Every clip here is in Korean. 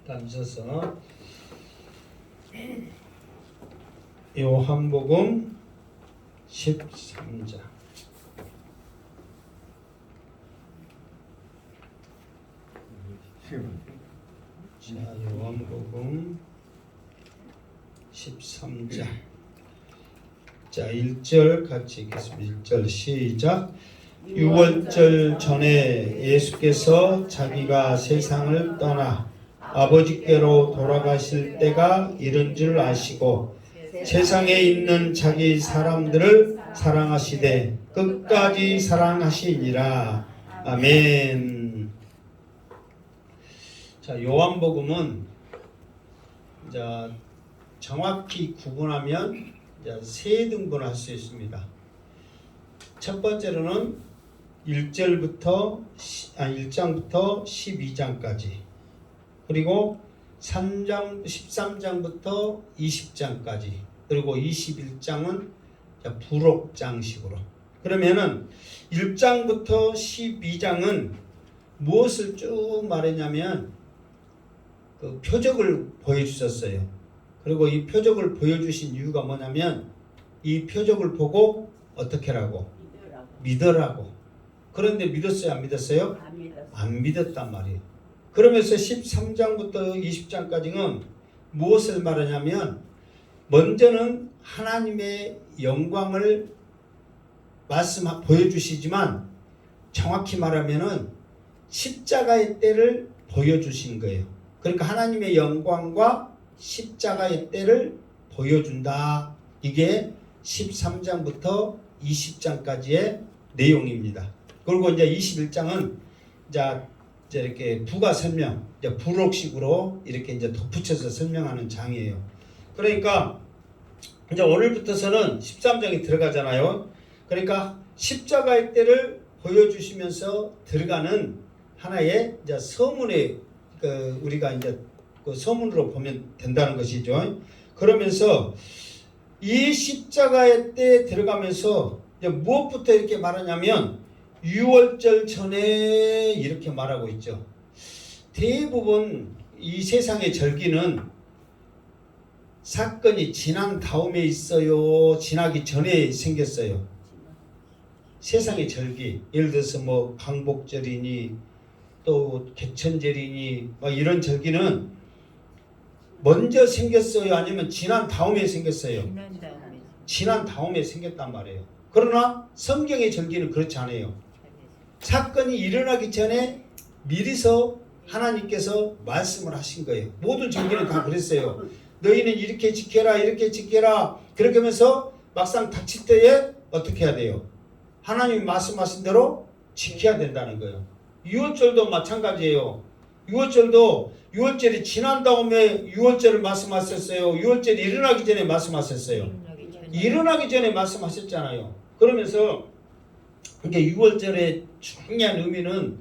앉아서 요한복음 13장 요한복음 13장 1절 같이 읽겠습니다. 1절 시작. 유월절 전에 예수께서 자기가 세상을 떠나 아버지께로 돌아가실 때가 이른 줄 아시고 세상에 있는 자기 사람들을 사랑하시되 끝까지 사랑하시니라. 아멘. 자, 요한복음은 정확히 구분하면 세 등분할 수 있습니다. 첫 번째로는 1장부터 12장까지, 그리고 13장부터 20장까지, 그리고 21장은 부록장식으로. 그러면은 1장부터 12장은 무엇을 쭉 말했냐면 그 표적을 보여주셨어요. 그리고 이 표적을 보여주신 이유가 뭐냐면 이 표적을 보고 어떻게 하라고? 믿으라고. 그런데 믿었어요? 안 믿었어요? 안 믿었단 말이에요. 그러면서 13장부터 20장까지는 무엇을 말하냐면 먼저는 하나님의 영광을 보여주시지만 정확히 말하면은 십자가의 때를 보여주신 거예요. 그러니까 하나님의 영광과 십자가의 때를 보여준다. 이게 13장부터 20장까지의 내용입니다. 그리고 이제 21장은 이제 이렇게 부가 설명, 부록식으로 이렇게 이제 덧붙여서 설명하는 장이에요. 그러니까 이제 오늘부터서는 13장이 들어가잖아요. 그러니까 십자가의 때를 보여주시면서 들어가는 하나의 이제 서문의 우리가 이제 그 서문으로 보면 된다는 것이죠. 그러면서 이 십자가의 때에 들어가면서 무엇부터 이렇게 말하냐면 유월절 전에 이렇게 말하고 있죠. 대부분 이 세상의 절기는 사건이 지난 다음에 있어요? 지나기 전에 생겼어요? 세상의 절기, 예를 들어서 뭐 광복절이니 또 개천절이니 뭐 이런 절기는 먼저 생겼어요? 아니면 지난 다음에 생겼어요? 지난 다음에 생겼단 말이에요. 그러나 성경의 절기는 그렇지 않아요. 사건이 일어나기 전에 미리서 하나님께서 말씀을 하신 거예요. 모든 절기는 다 그랬어요. 너희는 이렇게 지켜라, 이렇게 지켜라. 그렇게 하면서 막상 닥칠 때에 어떻게 해야 돼요? 하나님이 말씀하신 대로 지켜야 된다는 거예요. 유월절도 마찬가지예요. 유월절도 유월절이 지난 다음에 유월절을 말씀하셨어요. 유월절이 일어나기 전에 말씀하셨어요. 일어나기 전에 말씀하셨잖아요. 그러면서 이게 유월절의 중요한 의미는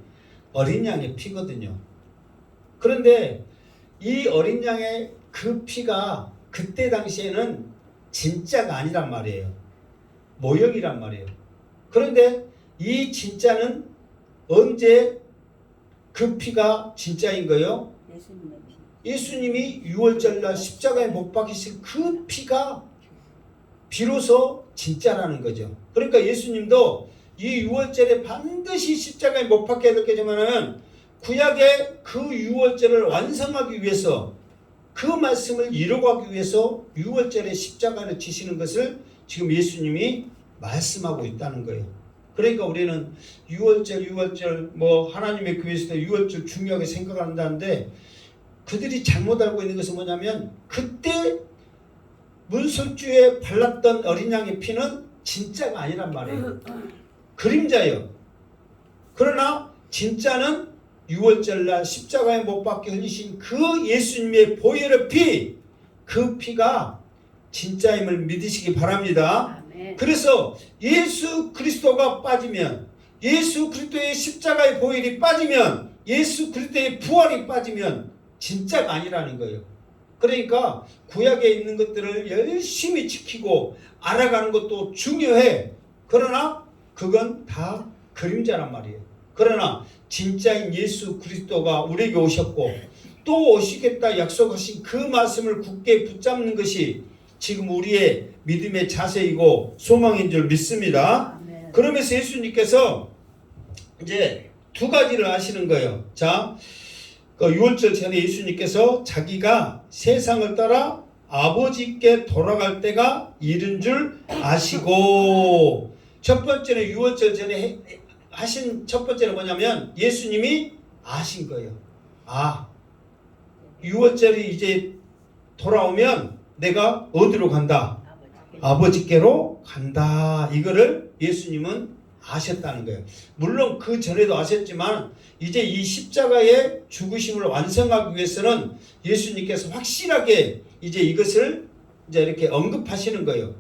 어린 양의 피거든요. 그런데 이 어린 양의 그 피가 그때 당시에는 진짜가 아니란 말이에요. 모형이란 말이에요. 그런데 이 진짜는 언제 그 피가 진짜인 거예요? 예수님이 유월절날 십자가에 못 박히신 그 피가 비로소 진짜라는 거죠. 그러니까 예수님도 이 유월절에 반드시 십자가에 못 박혀야 되겠지만은 구약의 그 유월절을 완성하기 위해서 그 말씀을 이루고 하기 위해서 유월절에 십자가를 지시는 것을 지금 예수님이 말씀하고 있다는 거예요. 그러니까 우리는 유월절 뭐 하나님의 교회에서도 유월절 중요하게 생각한다는데 그들이 잘못 알고 있는 것은 뭐냐면 그때 문설주에 발랐던 어린 양의 피는 진짜가 아니란 말이에요. 그림자예요. 그러나 진짜는 유월절날 십자가에 못 박혀 흘리신 그 예수님의 보혈의 피, 그 피가 진짜임을 믿으시기 바랍니다. 그래서 예수 그리스도가 빠지면, 예수 그리스도의 십자가의 보혈이 빠지면, 예수 그리스도의 부활이 빠지면 진짜가 아니라는 거예요. 그러니까 구약에 있는 것들을 열심히 지키고 알아가는 것도 중요해. 그러나 그건 다 그림자란 말이에요. 그러나 진짜인 예수 그리스도가 우리에게 오셨고 또 오시겠다 약속하신 그 말씀을 굳게 붙잡는 것이 지금 우리의 믿음의 자세이고 소망인 줄 믿습니다. 그러면서 예수님께서 이제 두 가지를 하시는 거예요. 자, 그 6월절 전에 예수님께서 자기가 세상을 떠나 아버지께 돌아갈 때가 이른 줄 아시고, 첫 번째는 6월절 전에 하신 첫 번째는 뭐냐면 예수님이 아신 거예요. 6월절이 이제 돌아오면 내가 어디로 간다? 아버지께로 간다. 이거를 예수님은 아셨다는 거예요. 물론 그 전에도 아셨지만 이제 이 십자가의 죽으심을 완성하기 위해서는 예수님께서 확실하게 이제 이것을 이제 이렇게 언급하시는 거예요.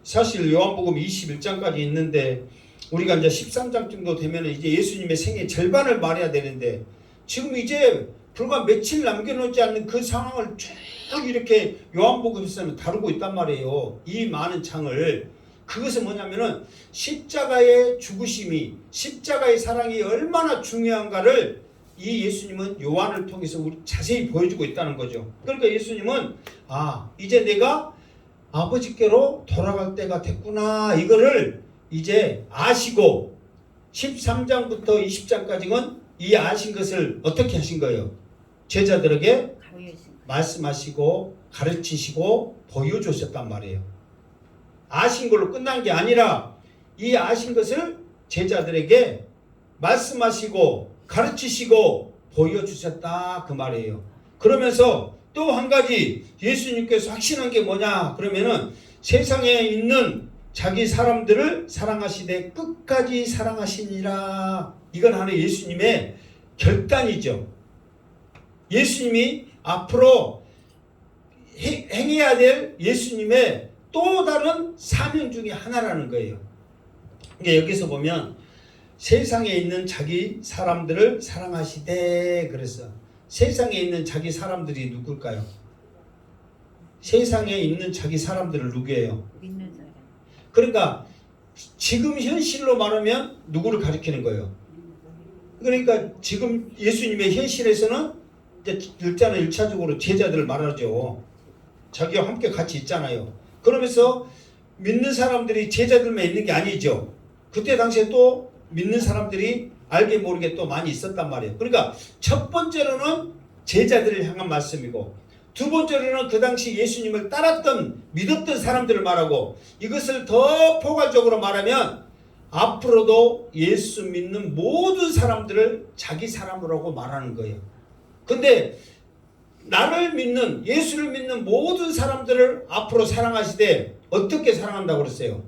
사실 요한복음 21장까지 있는데 우리가 이제 13장 정도 되면 이제 예수님의 생애 절반을 말해야 되는데 지금 이제 불과 며칠 남겨놓지 않는 그 상황을 쭉 이렇게 요한복음에서는 다루고 있단 말이에요. 이 많은 장을. 그것은 뭐냐면은 십자가의 죽으심이, 십자가의 사랑이 얼마나 중요한가를 이 예수님은 요한을 통해서 우리 자세히 보여주고 있다는 거죠. 그러니까 예수님은 이제 내가 아버지께로 돌아갈 때가 됐구나, 이거를 이제 아시고 13장부터 20장까지는 이 아신 것을 어떻게 하신 거예요? 제자들에게 말씀하시고 가르치시고 보여주셨단 말이에요. 아신 걸로 끝난 게 아니라 이 아신 것을 제자들에게 말씀하시고 가르치시고 보여주셨다, 그 말이에요. 그러면서 또 한 가지 예수님께서 확신한 게 뭐냐 그러면은 세상에 있는 자기 사람들을 사랑하시되 끝까지 사랑하시니라. 이건 하나의 예수님의 결단이죠. 예수님이 앞으로 행해야 될 예수님의 또 다른 사명 중에 하나라는 거예요. 그러니까 여기서 보면 세상에 있는 자기 사람들을 사랑하시되, 그래서 세상에 있는 자기 사람들이 누굴까요? 세상에 있는 자기 사람들을 누구예요? 믿는 사람. 그러니까 지금 현실로 말하면 누구를 가리키는 거예요? 그러니까 지금 예수님의 현실에서는 이제 일단은 1차적으로 제자들을 말하죠. 자기와 함께 같이 있잖아요. 그러면서 믿는 사람들이 제자들만 있는 게 아니죠. 그때 당시에 또 믿는 사람들이 알게 모르게 또 많이 있었단 말이에요. 그러니까 첫 번째로는 제자들을 향한 말씀이고, 두 번째로는 그 당시 예수님을 따랐던 믿었던 사람들을 말하고, 이것을 더 포괄적으로 말하면 앞으로도 예수 믿는 모든 사람들을 자기 사람으로 말하는 거예요. 근데 나를 믿는, 예수를 믿는 모든 사람들을 앞으로 사랑하시되 어떻게 사랑한다고 그랬어요?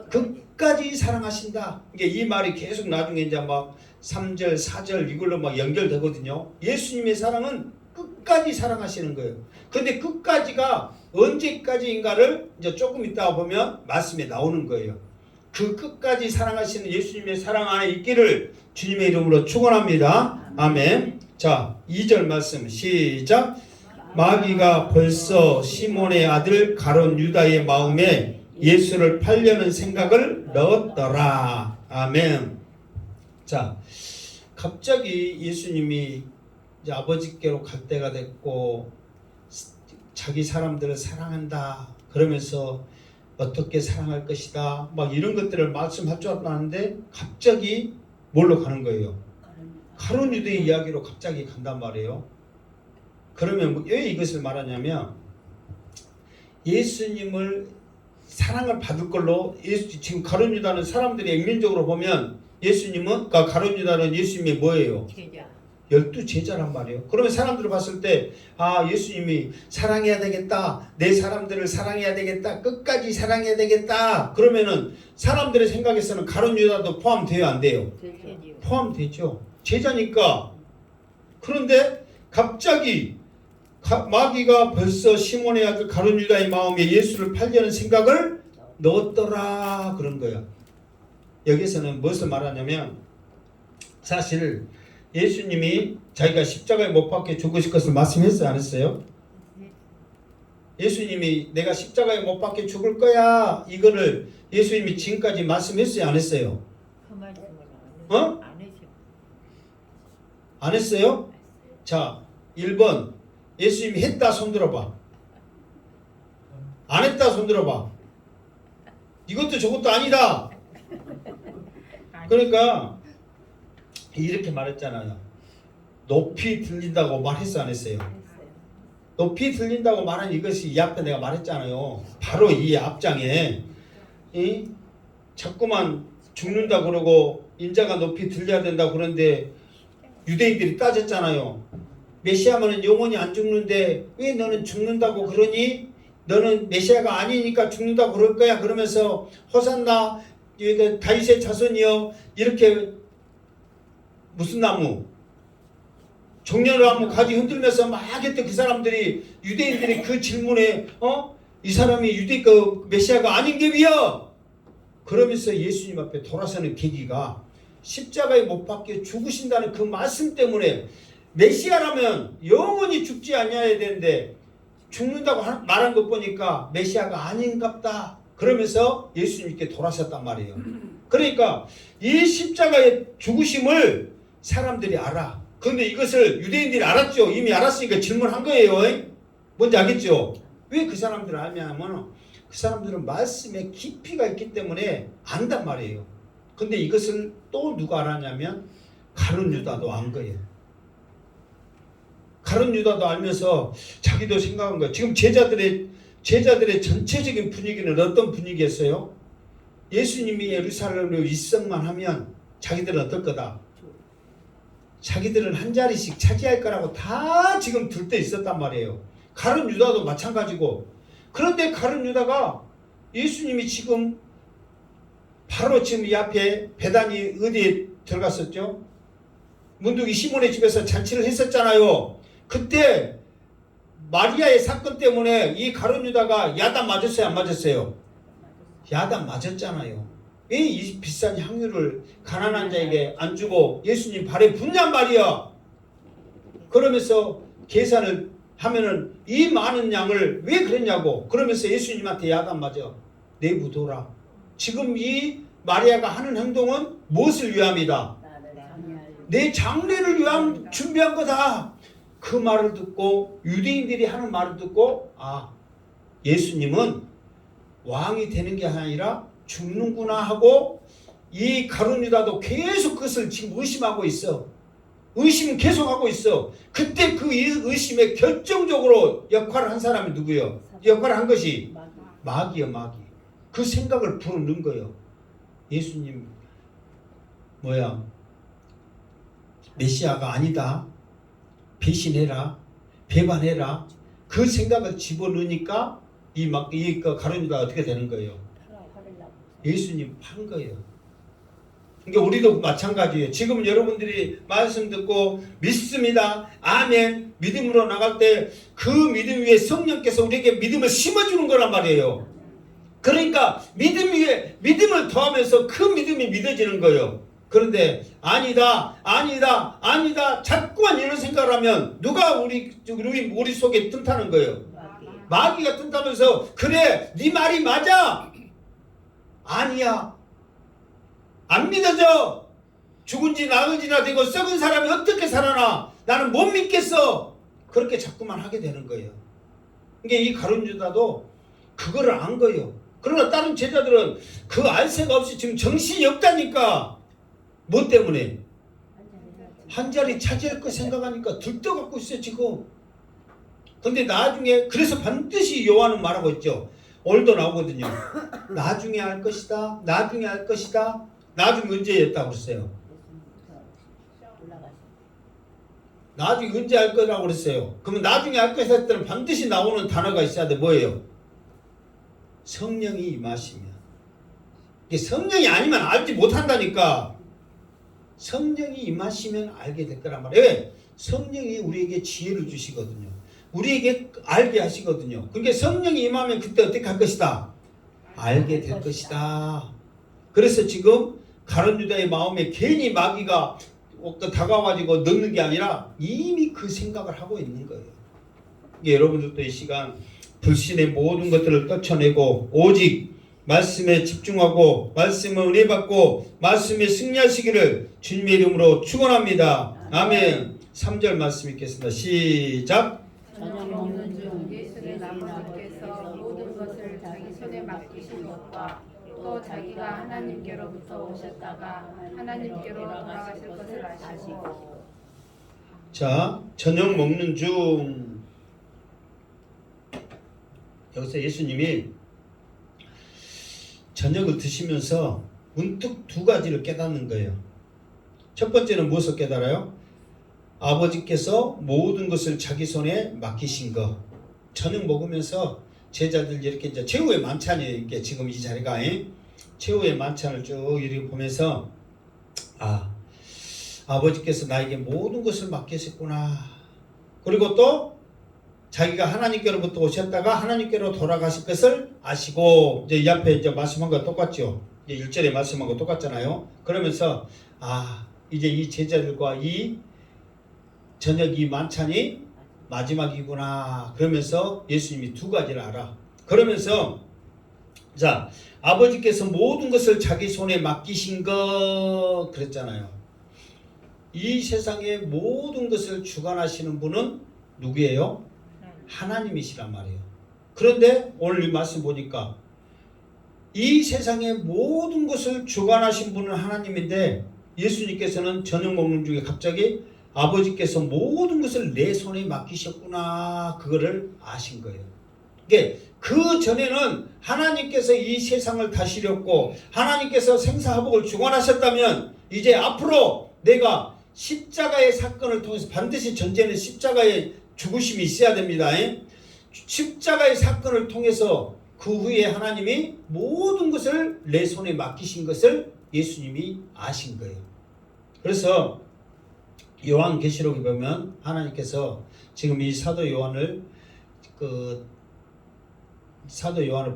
끝까지 사랑하신다. 이게 이 말이 계속 나중에 이제 막 3절, 4절 이걸로 막 연결되거든요. 예수님의 사랑은 끝까지 사랑하시는 거예요. 근데 끝까지가 언제까지인가를 이제 조금 있다가 보면 말씀에 나오는 거예요. 그 끝까지 사랑하시는 예수님의 사랑 안에 있기를 주님의 이름으로 축원합니다. 아멘. 자, 2절 말씀 시작. 마귀가 벌써 시몬의 아들 가룟 유다의 마음에 예수를 팔려는 생각을 넣었더라. 아멘. 자, 갑자기 예수님이 이제 아버지께로 갈 때가 됐고 자기 사람들을 사랑한다 그러면서 어떻게 사랑할 것이다 막 이런 것들을 말씀할 줄 알았는데 갑자기 뭘로 가는 거예요? 가룟 유다의 이야기로 갑자기 간단 말이에요. 그러면 왜 이것을 말하냐면 예수님을 사랑을 받을 걸로 지금 가룟 유다는 사람들이 액면적으로 보면 예수님은 가룟 유다는 예수님이 뭐예요? 제자. 12제자란 말이에요. 그러면 사람들을 봤을 때 예수님이 사랑해야 되겠다. 내 사람들을 사랑해야 되겠다. 끝까지 사랑해야 되겠다. 그러면은 사람들의 생각에서는 가룟 유다도 포함돼요, 안 돼요? 포함되죠. 제자니까. 그런데 갑자기 마귀가 벌써 시몬의 아들 가룟 유다의 마음에 예수를 팔려는 생각을 넣었더라 그런 거야. 여기서는 무엇을 말하냐면 사실 예수님이 자기가 십자가에 못 박혀 죽으실 것을 말씀했어요, 안 했어요? 예수님이 내가 십자가에 못 박혀 죽을 거야 이거를 예수님이 지금까지 말씀했어요, 안 했어요? 그 말씀을 안 했어요? 자, 1번 예수님이 했다 손 들어봐. 안 했다 손 들어봐. 이것도 저것도 아니다. 그러니까 이렇게 말했잖아요. 높이 들린다고 말했어 안 했어요? 높이 들린다고 말한 이것이 이 앞에 내가 말했잖아요. 바로 이 앞장에 자꾸만 죽는다 그러고 인자가 높이 들려야 된다 그런데 유대인들이 따졌잖아요. 메시아면은 영원히 안 죽는데 왜 너는 죽는다고 그러니? 너는 메시아가 아니니까 죽는다고 그럴 거야. 그러면서 호산나 다윗의 자손이여 이렇게 무슨 나무? 종려나무 가지 흔들면서 막 했던 그 사람들이 유대인들이 그 질문에 이 사람이 그 메시아가 아닌 게 왜요? 그러면서 예수님 앞에 돌아서는 계기가 십자가에 못 박혀 죽으신다는 그 말씀 때문에 메시아라면 영원히 죽지 아니해야 되는데 죽는다고 말한 것 보니까 메시아가 아닌갑다. 그러면서 예수님께 돌아섰단 말이에요. 그러니까 이 십자가의 죽으심을 사람들이 알아. 그런데 이것을 유대인들이 알았죠. 이미 알았으니까 질문한 거예요. 뭔지 알겠죠? 왜 그 사람들을 알냐면 그 사람들은 말씀에 깊이가 있기 때문에 안단 말이에요. 근데 이것을 또 누가 알았냐면 가룟 유다도 안 거예요. 가룟 유다도 알면서 자기도 생각한 거예요. 지금 제자들의 전체적인 분위기는 어떤 분위기였어요? 예수님이 예루살렘으로 입성만 하면 자기들은 어떨 거다? 자기들은 한 자리씩 차지할 거라고 다 지금 들떠 있었단 말이에요. 가룟 유다도 마찬가지고. 그런데 가룟 유다가 예수님이 지금 바로 지금 이 앞에 베다니 어디에 들어갔었죠? 문둥이 시몬의 집에서 잔치를 했었잖아요. 그때 마리아의 사건 때문에 이 가룟 유다가 야단 맞았어요? 안 맞았어요? 야단 맞았잖아요. 왜 이 비싼 향유를 가난한 자에게 안 주고 예수님 발에 붓냔 말이야. 그러면서 계산을 하면은 이 많은 양을 왜 그랬냐고. 그러면서 예수님한테 야단 맞아. 내부도라. 지금 이 마리아가 하는 행동은 무엇을 위함이다? 내 장례를 위함 준비한 거다. 그 말을 듣고 유대인들이 하는 말을 듣고 예수님은 왕이 되는 게 아니라 죽는구나 하고 이 가룟 유다도 계속 그것을 지금 의심하고 있어. 의심은 계속하고 있어. 그때 그 의심에 결정적으로 역할을 한 사람이 누구예요? 역할을 한 것이 마귀요, 마귀. 그 생각을 불어넣은 거예요. 예수님 메시아가 아니다. 배신해라. 배반해라. 그 생각을 집어넣으니까 이 가룟 유다가 어떻게 되는 거예요? 예수님 판 거예요. 그러니까 우리도 마찬가지예요. 지금 여러분들이 말씀 듣고 믿습니다. 아멘. 믿음으로 나갈 때 그 믿음 위에 성령께서 우리에게 믿음을 심어주는 거란 말이에요. 그러니까 믿음 위에 믿음을 더하면서 그 믿음이 믿어지는 거예요. 그런데 아니다 자꾸만 이런 생각을 하면 누가 우리 속에 틈타는 거예요? 마귀가 틈타면서 그래 네 말이 맞아. 아니야. 안 믿어져. 죽은지 나은지나 되고 썩은 사람이 어떻게 살아나. 나는 못 믿겠어. 그렇게 자꾸만 하게 되는 거예요. 그러니까 이 가룟 유다도 그거를 안 거예요. 그러나 다른 제자들은 그 알 새가 없이 지금 정신이 없다니까. 뭐 때문에? 한 자리 차지할 거 생각하니까 들떠갖고 있어요 지금. 근데 나중에 그래서 반드시 요한은 말하고 있죠. 오늘도 나오거든요. 나중에 알 것이다. 나중에 알 것이다. 나중에 언제였다고 그랬어요? 나중에 언제 알 거라고 그랬어요? 그러면 나중에 알 것이다 할 때는 반드시 나오는 단어가 있어야 돼. 뭐예요? 성령이 임하시면. 성령이 아니면 알지 못한다니까. 성령이 임하시면 알게 될 거란 말이에요. 왜? 성령이 우리에게 지혜를 주시거든요. 우리에게 알게 하시거든요. 그러니까 성령이 임하면 그때 어떻게 할 것이다? 알게 될 것이다. 그래서 지금 가룟 유다의 마음에 괜히 마귀가 다가와가지고 넣는 게 아니라 이미 그 생각을 하고 있는 거예요. 여러분들도 이 시간 불신의 모든 것들을 떨쳐내고 오직 말씀에 집중하고 말씀을 은혜 받고 말씀에 승리하시기를 주님의 이름으로 축원합니다. 아멘. 3절 말씀 읽겠습니다. 시작. 손에 맡기신 것과 또 자기가 하나님께로부터 오셨다가 하나님께로 돌아가실 것을 아시고. 자, 저녁 먹는 중 여기서 예수님이 저녁을 드시면서 문득 두 가지를 깨닫는 거예요. 첫 번째는 무엇을 깨달아요? 아버지께서 모든 것을 자기 손에 맡기신 거. 저녁 먹으면서 제자들 이렇게 이제 최후의 만찬이 이게 지금 이 자리가 최후의 만찬을 쭉 이렇게 보면서 아버지께서 나에게 모든 것을 맡기셨구나. 그리고 또 자기가 하나님께로부터 오셨다가 하나님께로 돌아가실 것을 아시고, 이제 이 앞에 이제 말씀한 거 똑같죠. 이제 1절에 말씀한 거 똑같잖아요. 그러면서 이제 이 제자들과 이 저녁 이 만찬이 마지막이구나. 그러면서 예수님이 두 가지를 알아. 그러면서 자, 아버지께서 모든 것을 자기 손에 맡기신 것 그랬잖아요. 이 세상의 모든 것을 주관하시는 분은 누구예요? 하나님이시란 말이에요. 그런데 오늘 이 말씀 보니까 이 세상의 모든 것을 주관하신 분은 하나님인데 예수님께서는 저녁 먹는 중에 갑자기 아버지께서 모든 것을 내 손에 맡기셨구나. 그거를 아신 거예요. 그러니까 그 전에는 하나님께서 이 세상을 다스렸고 하나님께서 생사화복을 주관하셨다면 이제 앞으로 내가 십자가의 사건을 통해서 반드시 전제는 십자가의 죽으심이 있어야 됩니다. 십자가의 사건을 통해서 그 후에 하나님이 모든 것을 내 손에 맡기신 것을 예수님이 아신 거예요. 그래서 요한계시록에 보면 하나님께서 지금 이 사도 요한을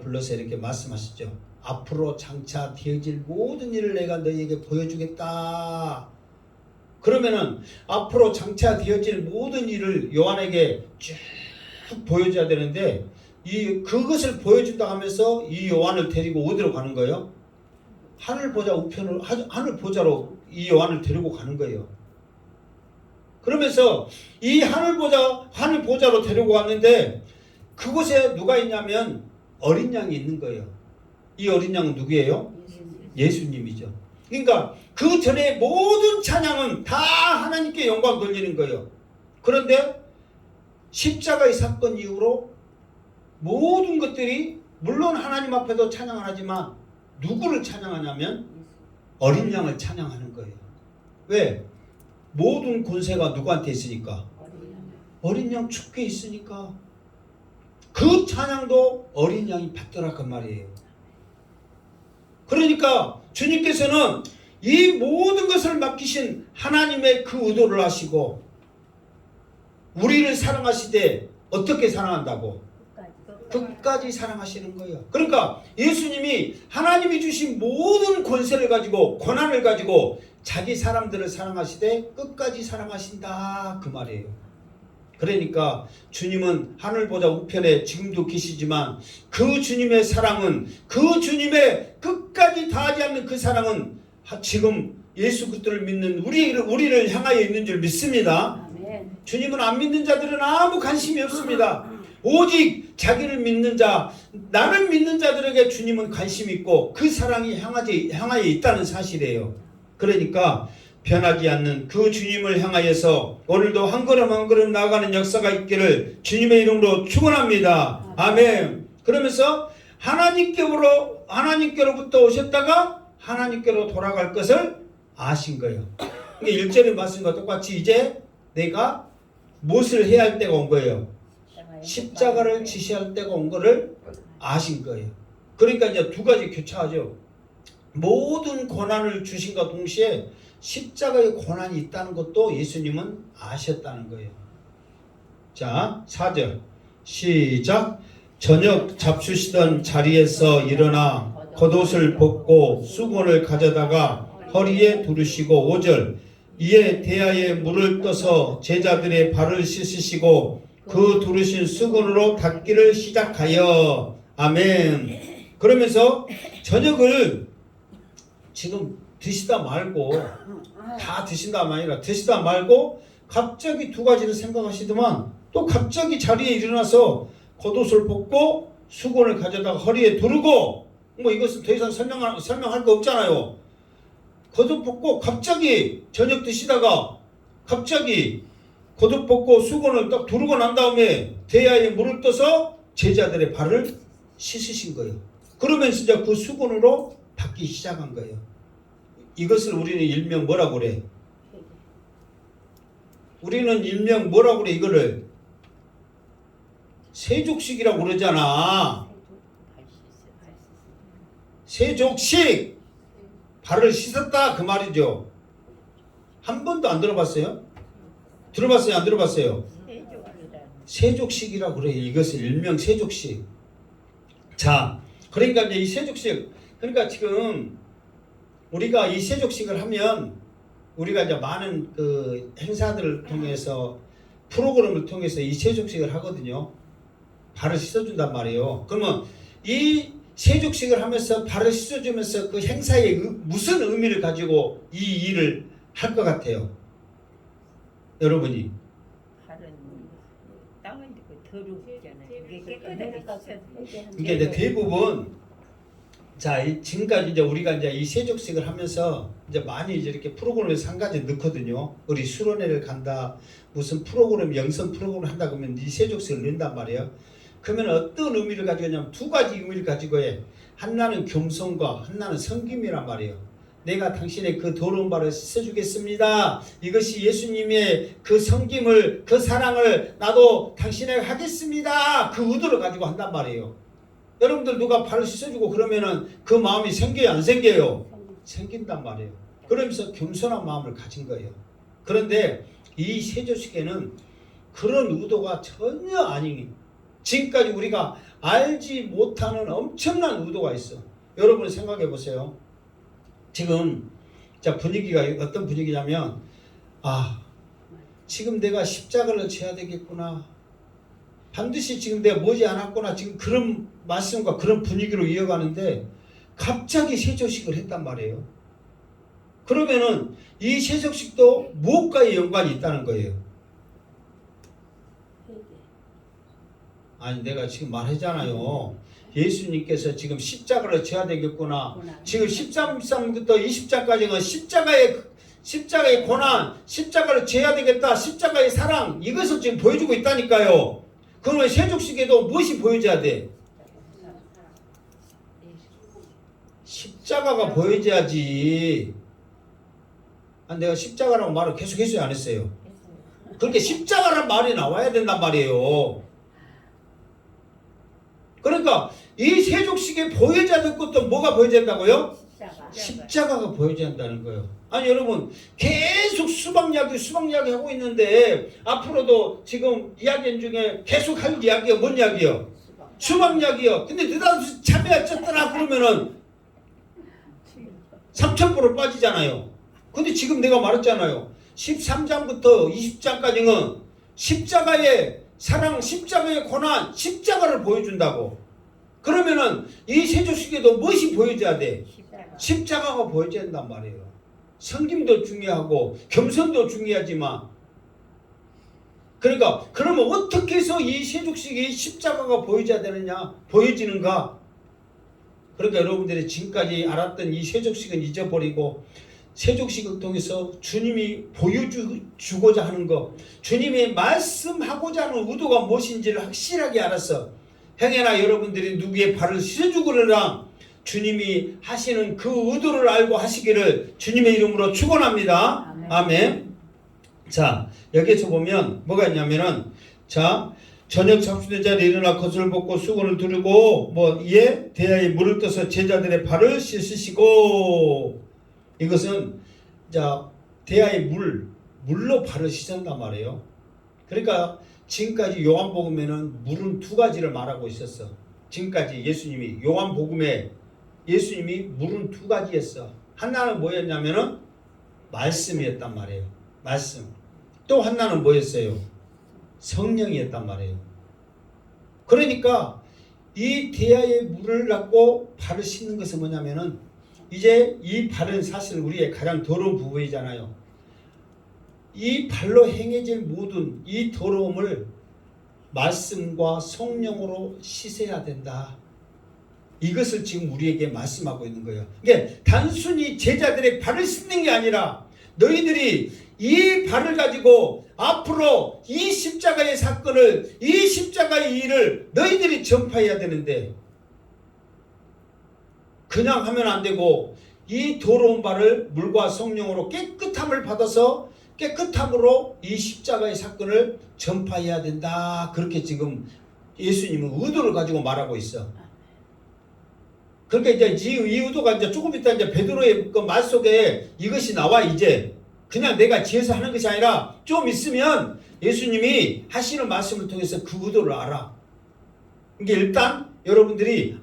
불러서 이렇게 말씀하시죠. 앞으로 장차 되어질 모든 일을 내가 너희에게 보여주겠다. 그러면은 앞으로 장차 되어질 모든 일을 요한에게 쭉 보여줘야 되는데 그것을 보여준다 하면서 이 요한을 데리고 어디로 가는 거예요? 하늘 보자로 이 요한을 데리고 가는 거예요. 그러면서 이 하늘 보자로 데리고 왔는데 그곳에 누가 있냐면 어린 양이 있는 거예요. 이 어린 양은 누구예요? 예수님이죠. 그러니까 그 전에 모든 찬양은 다 하나님께 영광 돌리는 거예요. 그런데 십자가의 사건 이후로 모든 것들이 물론 하나님 앞에도 찬양을 하지만 누구를 찬양하냐면 어린 양을 찬양하는 거예요. 왜? 모든 권세가 누구한테 있으니까? 어린 양 축복에 있으니까. 그 찬양도 어린 양이 받더라 그 말이에요. 그러니까 주님께서는 이 모든 것을 맡기신 하나님의 그 의도를 하시고 우리를 사랑하시되 어떻게 사랑한다고? 끝까지 사랑하시는 거예요. 그러니까 예수님이 하나님이 주신 모든 권세를 가지고 권한을 가지고 자기 사람들을 사랑하시되 끝까지 사랑하신다 그 말이에요. 그러니까 주님은 하늘 보자 우편에 지금도 계시지만 그 주님의 사랑은 그 주님의 끝까지 다하지 않는 그 사랑은 지금 예수 그리스도를 믿는 우리를 향하여 있는 줄 믿습니다. 아멘. 주님은 안 믿는 자들은 아무 관심이 없습니다. 오직 자기를 믿는 자, 나를 믿는 자들에게 주님은 관심이 있고 그 사랑이 향하여 있다는 사실이에요. 그러니까 변하지 않는 그 주님을 향하여서 오늘도 한 걸음 한 걸음 나아가는 역사가 있기를 주님의 이름으로 축원합니다. 아멘. 그러면서 하나님께로부터 오셨다가 하나님께로 돌아갈 것을 아신 거예요. 그러니까 1절의 말씀과 똑같이 이제 내가 무엇을 해야 할 때가 온 거예요. 십자가를 지시할 때가 온 거를 아신 거예요. 그러니까 이제 두 가지 교차하죠. 모든 고난을 주신과 동시에 십자가의 고난이 있다는 것도 예수님은 아셨다는 거예요. 자, 4절 시작. 저녁 잡수시던 자리에서 일어나 겉옷을 벗고 수건을 가져다가 허리에 두르시고 5절 이에 대야에 물을 떠서 제자들의 발을 씻으시고 그 두르신 수건으로 닦기를 시작하여 아멘. 그러면서 저녁을 지금 드시다 말고 다 드신다가 아니라 드시다 말고 갑자기 두 가지를 생각하시더만 또 갑자기 자리에 일어나서 겉옷을 벗고 수건을 가져다가 허리에 두르고 뭐 이것은 더 이상 설명할 거 없잖아요. 겉옷 벗고 갑자기 저녁 드시다가 갑자기 겉옷 벗고 수건을 딱 두르고 난 다음에 대야에 물을 떠서 제자들의 발을 씻으신 거예요. 그러면서 이제 그 수건으로 닦기 시작한 거예요. 이것을 우리는 일명 뭐라고 그래? 우리는 일명 뭐라고 그래? 이거를 세족식이라고 그러잖아. 세족식. 발을 씻었다 그 말이죠. 한 번도 안 들어봤어요? 들어봤어요? 안 들어봤어요? 세족식이라고 그래요. 이것을 일명 세족식. 자, 그러니까 이제 이 세족식, 그러니까 지금 우리가 이 세족식을 하면 우리가 이제 많은 그 행사들을 통해서 프로그램을 통해서 이 세족식을 하거든요. 발을 씻어준단 말이에요. 그러면 이 세족식을 하면서 발을 씻어주면서 그 행사에 무슨 의미를 가지고 이 일을 할 것 같아요? 여러분이. 발은 땅은 더럽잖아요. 이게 깨끗하게 씻어야 이게 이제 대부분 자 지금까지 이제 우리가 이제 이 세족식을 하면서 이제 많이 이제 이렇게 프로그램에서 한 가지 넣거든요. 우리 수련회를 간다, 무슨 프로그램 영성 프로그램 한다 그러면 이 세족식을 넣는단 말이에요. 그러면 어떤 의미를 가지고 있냐면 두 가지 의미를 가지고 해. 하나는 겸손과 하나는 섬김이란 말이에요. 내가 당신의 그 더러운 발을 씻어주겠습니다. 이것이 예수님의 그 섬김을, 그 사랑을 나도 당신에게 하겠습니다. 그 의도를 가지고 한단 말이에요. 여러분들 누가 발을 씻어주고 그러면은 그 마음이 생겨요? 안 생겨요? 생긴단 말이에요. 그러면서 겸손한 마음을 가진 거예요. 그런데 이 세조식에는 그런 의도가 전혀 아닌, 지금까지 우리가 알지 못하는 엄청난 의도가 있어. 여러분 생각해 보세요. 지금 자 분위기가 어떤 분위기냐면 지금 내가 십자가를 져야 되겠구나. 반드시 지금 내가 머지않았구나. 지금 그런 말씀과 그런 분위기로 이어가는데 갑자기 세조식을 했단 말이에요. 그러면은 이 세조식도 무엇과의 연관이 있다는 거예요. 아니 내가 지금 말했잖아요. 예수님께서 지금 십자가를 져야 되겠구나. 지금 13장부터 20장까지는 십자가의 고난, 십자가를 져야 되겠다, 십자가의 사랑, 이것을 지금 보여주고 있다니까요. 그러면 세족식에도 무엇이 보여져야 돼? 십자가가 보여져야지. 내가 십자가라고 말을 계속 했어요, 안 했어요? 그렇게 십자가란 말이 나와야 된단 말이에요. 그러니까 이 세족식에 보여져야 될 것도 뭐가 보여져야 된다고요? 십자가가 보여져야 한다는 거예요. 아니 여러분 계속 수박 이야기 하고 있는데 앞으로도 지금 이야기 중에 계속 할 이야기가 뭔 이야기요? 수박 이야기요. 근데 느닷없이 참여가 쪘더라 그러면은 3,000% 빠지잖아요. 근데 지금 내가 말했잖아요. 13장부터 20장까지는 십자가의 사랑, 십자가의 고난, 십자가를 보여준다고. 그러면은 이 세조식에도 무엇이 보여져야 돼? 십자가가 보여져야 된단 말이에요. 섬김도 중요하고 겸손도 중요하지만, 그러니까 그러면 어떻게 해서 이 세족식이 십자가가 보여져야 되느냐, 보여지는가? 그러니까 여러분들이 지금까지 알았던 이 세족식은 잊어버리고 세족식을 통해서 주님이 보여주고자 하는 것, 주님이 말씀하고자 하는 의도가 무엇인지를 확실하게 알았어. 행여나 여러분들이 누구의 발을 씻어주거나 주님이 하시는 그 의도를 알고 하시기를 주님의 이름으로 축원합니다. 아멘. 자, 여기에서 보면 뭐가 있냐면은, 자, 저녁 잡수된 자리에 일어나 겉을 벗고 수건을 두르고 이에 대야에 물을 떠서 제자들의 발을 씻으시고, 이것은 자 대야의 물로 발을 씻는단 말이에요. 그러니까 지금까지 요한복음에는 물은 두 가지를 말하고 있었어. 지금까지 예수님이 요한복음에 예수님이 물은 두 가지였어. 하나는 뭐였냐면은 말씀이었단 말이에요. 말씀. 또 하나는 뭐였어요? 성령이었단 말이에요. 그러니까 이 대야의 물을 갖고 발을 씻는 것은 뭐냐면은 이제 이 발은 사실 우리의 가장 더러운 부분이잖아요. 이 발로 행해질 모든 이 더러움을 말씀과 성령으로 씻어야 된다. 이것을 지금 우리에게 말씀하고 있는 거예요. 이게 단순히 제자들의 발을 씻는 게 아니라 너희들이 이 발을 가지고 앞으로 이 십자가의 사건을, 이 십자가의 일을 너희들이 전파해야 되는데 그냥 하면 안 되고 이 더러운 발을 물과 성령으로 깨끗함을 받아서 깨끗함으로 이 십자가의 사건을 전파해야 된다. 그렇게 지금 예수님은 의도를 가지고 말하고 있어. 그러니까 이제 이 의도가 이제 조금 있다 이제 베드로의 그 말 속에 이것이 나와. 이제 그냥 내가 지어서 하는 것이 아니라 좀 있으면 예수님이 하시는 말씀을 통해서 그 의도를 알아. 이게 일단 여러분들이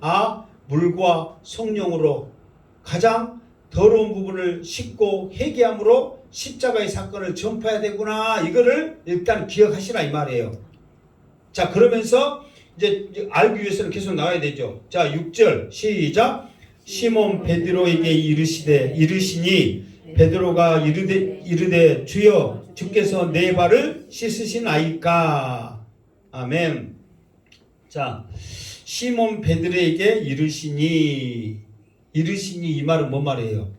물과 성령으로 가장 더러운 부분을 씻고 회개함으로 십자가의 사건을 전파해야 되구나. 이거를 일단 기억하시라 이 말이에요. 자, 그러면서 이제 알기 위해서는 계속 나와야 되죠. 자, 6절 시작. 시몬 베드로에게 이르시니 베드로가 이르되 주여 주께서 내 발을 씻으시나이까. 아멘. 자, 시몬 베드로에게 이르시니 이 말은 뭔 말이에요?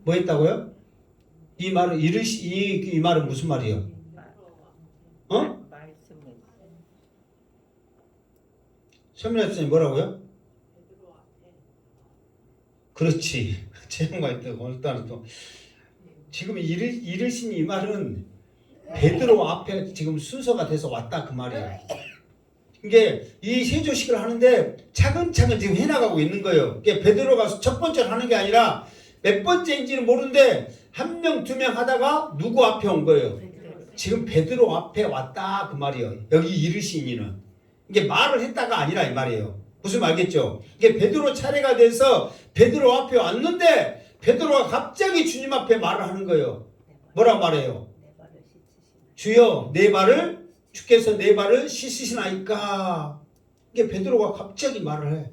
뭐 했다고요? 이 말은 이 말은 무슨 말이에요? 설명했더니 뭐라고요? 그렇지. 제목만 있다고. 일단은 또 지금 이르신 이 말은 베드로 앞에 지금 순서가 돼서 왔다 그 말이에요. 이게 이 세조식을 하는데 차근차근 지금 해나가고 있는 거예요. 이게 베드로가 첫 번째로 하는 게 아니라 몇 번째인지는 모르는데 한 명, 두 명 하다가 누구 앞에 온 거예요? 지금 베드로 앞에 왔다 그 말이에요. 여기 이르시니는 이게 말을 했다가 아니라 이 말이에요. 무슨 말겠죠? 이게 베드로 차례가 돼서 베드로 앞에 왔는데 베드로가 갑자기 주님 앞에 말을 하는 거예요. 뭐라고 말해요? 주여 주께서 내 발을 씻으시나이까. 이게 베드로가 갑자기 말을 해.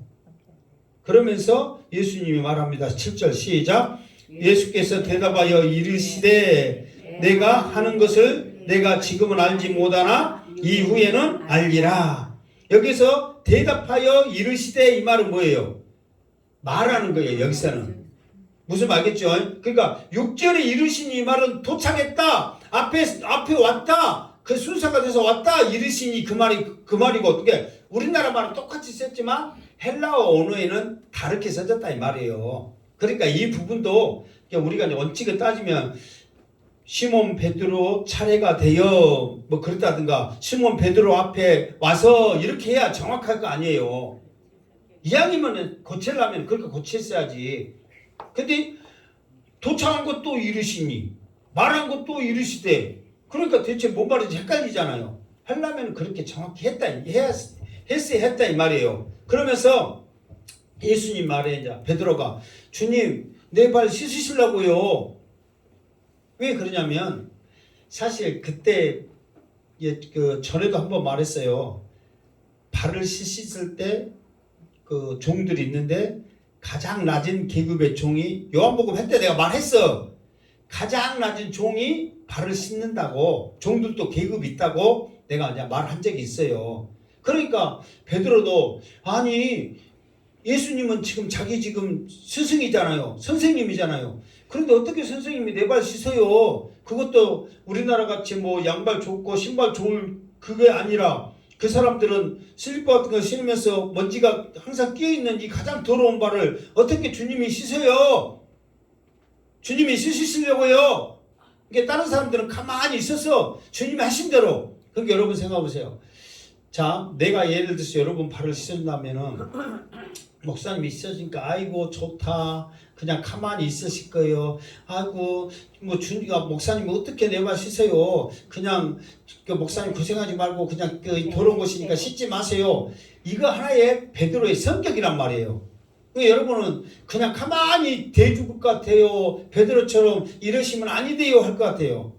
그러면서 예수님이 말합니다. 7절 시작. 예수께서 대답하여 이르시되 내가 하는 것을 내가 지금은 알지 못하나 이후에는 알리라. 여기서 대답하여 이르시되 이 말은 뭐예요? 말하는 거예요. 여기서는 무슨 말겠죠? 그러니까 6절에 이르신 이 말은 도착했다. 앞에 왔다. 그 순서가 돼서 왔다. 이르시니 그 말이고 어떻게 우리나라 말은 똑같이 썼지만 헬라어 언어에는 다르게 써졌다 이 말이에요. 그러니까 이 부분도 우리가 이제 원칙을 따지면 시몬 베드로 차례가 되어 뭐 그렇다든가 시몬 베드로 앞에 와서 이렇게 해야 정확할 거 아니에요. 이왕이면 고치려면 그렇게 고쳤어야지. 근데 도착한 것도 이르시니 말한 것도 이르시되 그러니까 대체 뭔 말인지 헷갈리잖아요. 하려면 그렇게 정확히 했다 이 말이에요. 그러면서 예수님 말에 이제 베드로가 주님 내 발 씻으시려고요. 왜 그러냐면 사실 그때 그 전에도 한번 말했어요. 발을 씻을 때 그 종들이 있는데 가장 낮은 계급의 종이 요한복음 할 때 내가 말했어. 가장 낮은 종이 발을 씻는다고. 종들도 계급이 있다고 내가 이제 말한 적이 있어요. 그러니까 베드로도 아니 예수님은 자기 스승이잖아요. 선생님이잖아요. 그런데 어떻게 선생님이 내 발 씻어요? 그것도 우리나라 같이 뭐 양발 좋고 신발 좋을 그게 아니라 그 사람들은 슬리퍼 같은 거 신으면서 먼지가 항상 끼어있는 이 가장 더러운 발을 어떻게 주님이 씻어요? 주님이 씻으시려고요. 이게 다른 사람들은 가만히 있어서 주님이 하신 대로. 그러니까 여러분 생각해 보세요. 자, 내가 예를 들어서 여러분 발을 씻는다면은 목사님이 씻어주니까 아이고 좋다. 그냥 가만히 있으실 거예요. 아이고 뭐 주님가 목사님이 어떻게 내 발 씻어요? 그냥 그 목사님 고생하지 말고 그냥 그 더러운 곳이니까 씻지 마세요. 이거 하나의 베드로의 성격이란 말이에요. 그러니까 여러분은 그냥 가만히 대줄 것 같아요. 베드로처럼 이러시면 아니 돼요 할 것 같아요.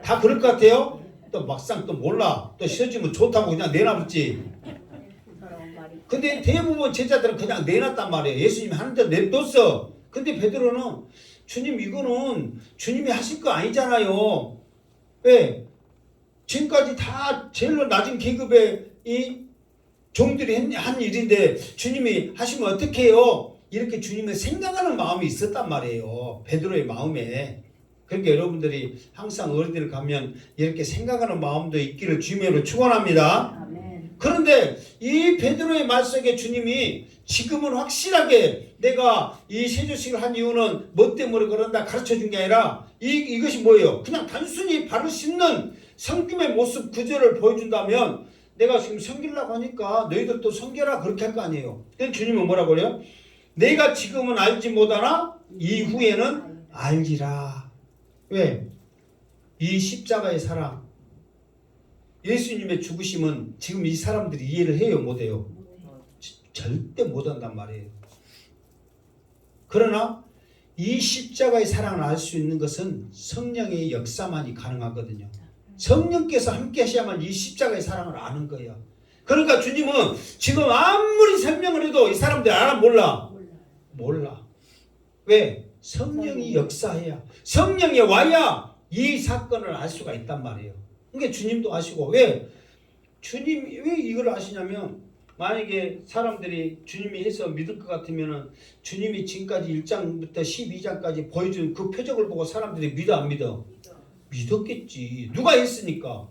다 그럴 것 같아요. 또 막상 또 몰라. 또 씻어주면 좋다고 그냥 내놔붙지. 근데 대부분 제자들은 그냥 내놨단 말이에요. 예수님이 하는데 냅뒀어. 근데 베드로는 주님 이거는 주님이 하실 거 아니잖아요. 왜? 지금까지 다 제일로 낮은 계급의 이 종들이 한 일인데 주님이 하시면 어떻게 해요? 이렇게 주님을 생각하는 마음이 있었단 말이에요. 베드로의 마음에. 그러니까 여러분들이 항상 어디를 가면 이렇게 생각하는 마음도 있기를 주님으로 축원합니다. 아멘. 그런데 이 베드로의 말 속에 주님이 지금은 확실하게 내가 이 세조식을 한 이유는 뭐 때문에 그런다 가르쳐 준 게 아니라 이것이 뭐예요? 그냥 단순히 발을 씻는 성김의 모습 구절을 보여준다면 내가 지금 섬기려고 하니까 너희들도 섬겨라 그렇게 할 거 아니에요. 근데 주님은 뭐라고 그래요? 내가 지금은 알지 못하나 이후에는 알리라. 왜? 이 십자가의 사랑, 예수님의 죽으심은 지금 이 사람들이 이해를 해요? 못해요? 절대 못한단 말이에요. 그러나 이 십자가의 사랑을 알 수 있는 것은 성령의 역사만이 가능하거든요. 성령께서 함께 하셔야만 이 십자가의 사랑을 아는 거예요. 그러니까 주님은 지금 아무리 설명을 해도 이 사람들이 알아 몰라? 몰라. 왜? 성령이 역사해야, 성령이 와야 이 사건을 알 수가 있단 말이에요. 그러니까 주님도 아시고. 왜? 주님이 왜 이걸 아시냐면 만약에 사람들이 주님이 해서 믿을 것 같으면 주님이 지금까지 1장부터 12장까지 보여준 그 표적을 보고 사람들이 믿어 안 믿어? 믿었겠지. 누가 했으니까?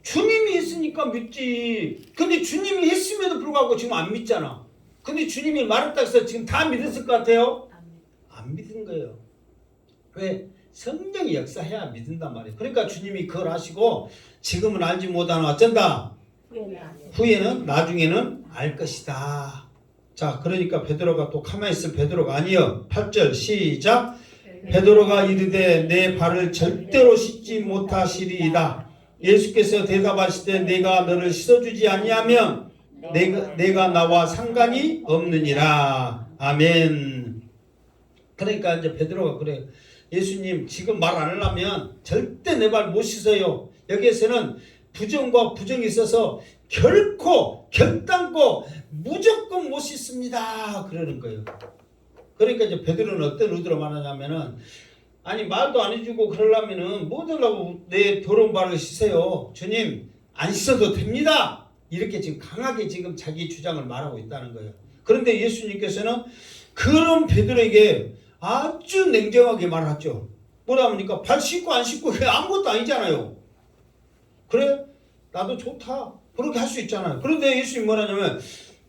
주님이 했으니까 믿지. 근데 주님이 했음에도 불구하고 지금 안 믿잖아. 근데 주님이 말했다 해서 지금 다 믿었을 것 같아요? 안 믿은 거예요. 왜? 성령이 역사해야 믿는단 말이에요. 그러니까 주님이 그걸 하시고 지금은 알지 못하나 어쩐다? 후에는 나중에는 알 것이다. 자, 그러니까 베드로가 또 가만히 있을 베드로가 아니요. 8절 시작. 베드로가 이르되 내 발을 절대로 씻지 못하시리이다. 예수께서 대답하시되 내가 너를 씻어주지 아니하면 내가 나와 상관이 없느니라. 아멘. 그러니까 이제 베드로가 그래요. 예수님 지금 말 안 하려면 절대 내 발 못 씻어요. 여기에서는 부정과 부정이 있어서 결단코 무조건 못 씻습니다. 그러는 거예요. 그러니까 이제 베드로는 어떤 의도로 말하냐면은 아니 말도 안 해주고 그러려면은 뭐 하려고 내 더러운 발을 씻어요. 주님 안 씻어도 됩니다. 이렇게 지금 강하게 지금 자기 주장을 말하고 있다는 거예요. 그런데 예수님께서는 그런 베드로에게 아주 냉정하게 말하죠. 뭐라 합니까? 발 씻고 안 씻고 그게 아무것도 아니잖아요. 그래? 나도 좋다. 그렇게 할 수 있잖아요. 그런데 예수님이 뭐라냐면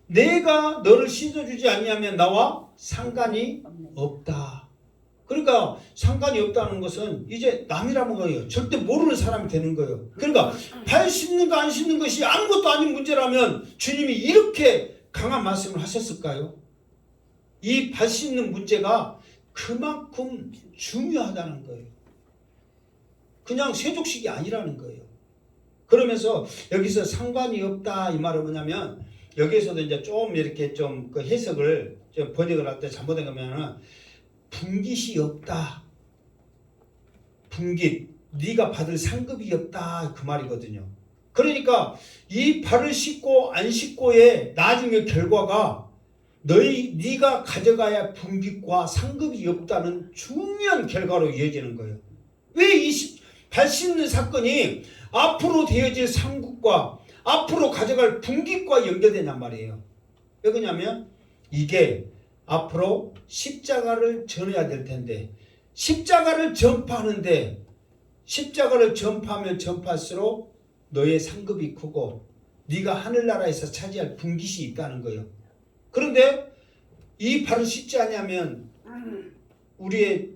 내가 너를 씻어주지 아니하면 나와 상관이 없다. 그러니까 상관이 없다는 것은 이제 남이라는 거예요. 절대 모르는 사람이 되는 거예요. 그러니까 발 씻는 거 안 씻는 것이 아무것도 아닌 문제라면 주님이 이렇게 강한 말씀을 하셨을까요? 이 발 씻는 문제가 그만큼 중요하다는 거예요. 그냥 세족식이 아니라는 거예요. 그러면서 여기서 상관이 없다 이 말은 뭐냐면 여기에서도 이제 좀 이렇게 좀 그 해석을 좀 번역을 할 때 잘못된 거면은 분깃이 없다. 분깃, 네가 받을 상급이 없다 그 말이거든요. 그러니까 이 발을 씻고 안 씻고의 나중의 결과가 네가 가져가야 분깃과 상급이 없다는 중요한 결과로 이어지는 거예요. 왜 이 발 씻는 사건이 앞으로 되어질 상급과 앞으로 가져갈 분깃과 연결되냔 말이에요. 왜 그러냐면 이게 앞으로 십자가를 전해야 될 텐데 십자가를 전파하는데 십자가를 전파하면 전파할수록 너의 상급이 크고 네가 하늘나라에서 차지할 분깃이 있다는 거예요. 그런데 이 발을 씻지 않으면 우리의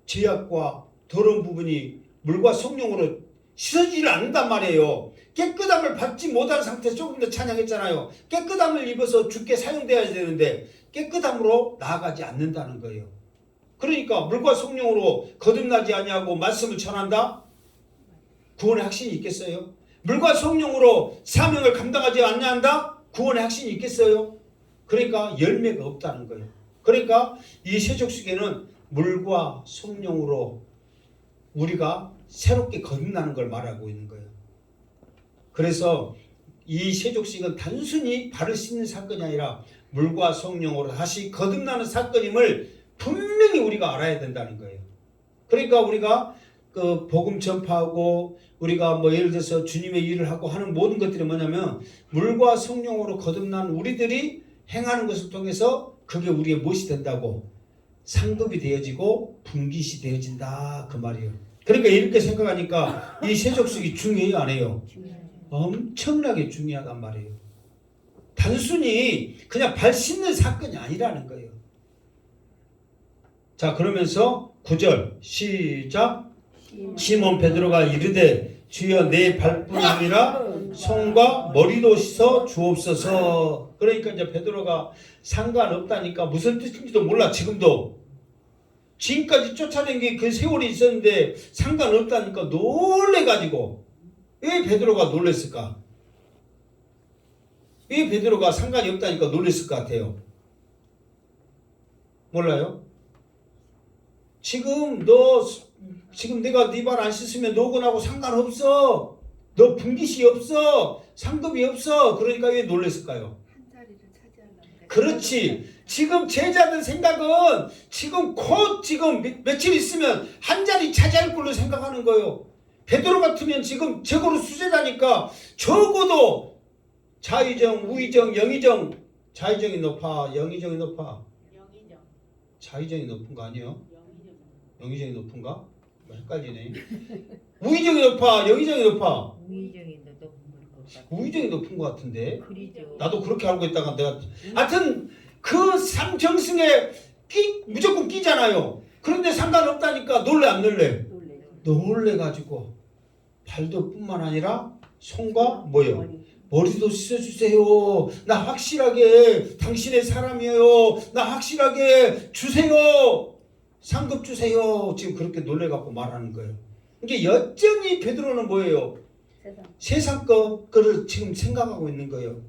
죄악과 더러운 부분이 물과 성령으로 씻어지질 않는단 말이에요. 깨끗함을 받지 못한 상태에서 조금 더 찬양했잖아요. 깨끗함을 입어서 주께 사용돼야 되는데 깨끗함으로 나아가지 않는다는 거예요. 그러니까 물과 성령으로 거듭나지 아니하고 말씀을 전한다? 구원의 확신이 있겠어요? 물과 성령으로 사명을 감당하지 않는다? 구원의 확신이 있겠어요? 그러니까 열매가 없다는 거예요. 그러니까 이 세족식에는 물과 성령으로 우리가 새롭게 거듭나는 걸 말하고 있는 거예요. 그래서 이 세족식은 단순히 발을 씻는 사건이 아니라 물과 성령으로 다시 거듭나는 사건임을 분명히 우리가 알아야 된다는 거예요. 그러니까 우리가 그 복음 전파하고 우리가 뭐 예를 들어서 주님의 일을 하고 하는 모든 것들이 뭐냐면 물과 성령으로 거듭난 우리들이 행하는 것을 통해서 그게 우리의 무엇이 된다고? 상급이 되어지고 분깃이 되어진다 그 말이에요. 그러니까 이렇게 생각하니까 이 세족속이 중요해요 안 해요? 엄청나게 중요하단 말이에요. 단순히 그냥 발 씻는 사건이 아니라는 거예요. 자 그러면서 9절 시작. 시몬 베드로가 이르되 주여 내 발뿐 아니라 손과 머리도 씻어 주옵소서. 그러니까 이제 베드로가 상관없다니까 무슨 뜻인지도 몰라. 지금까지 쫓아낸 게 그 세월이 있었는데 상관없다니까 놀래가지고. 왜 베드로가 놀랬을까? 왜 베드로가 상관이 없다니까 놀랬을 것 같아요? 몰라요? 지금 내가 네 발 안 씻으면 노곤하고 상관없어. 너 분깃이 없어. 상급이 없어. 그러니까 왜 놀랬을까요? 한 자리를 차지하려고. 그렇지. 지금 제자들 생각은 지금 곧 며칠 있으면 한 자리 차지할 걸로 생각하는 거예요. 베드로 같으면 지금 저거로 수제자니까 적어도 자의정, 우의정, 영의정. 자의정이 높아, 영의정이 높아. 자의정이 높은 거 아니에요? 영의정이 높은가? 헷갈리네. 우의정이 높아, 영의정이 높아. 우의정이 더 높은 것 같아. 우의정이 높은 것 같은데. 그리죠. 나도 그렇게 알고 있다가 내가 하여튼 그 삼정승에 무조건 끼잖아요. 그런데 상관없다니까 놀래 안 놀래? 놀래가지고 발도 뿐만 아니라 손과 뭐요? 머리도 씻어주세요. 나 확실하게 당신의 사람이에요. 나 확실하게 주세요. 상급 주세요. 지금 그렇게 놀래갖고 말하는 거예요. 이게 여전히 베드로는 뭐예요? 세상 거를 지금 생각하고 있는 거예요.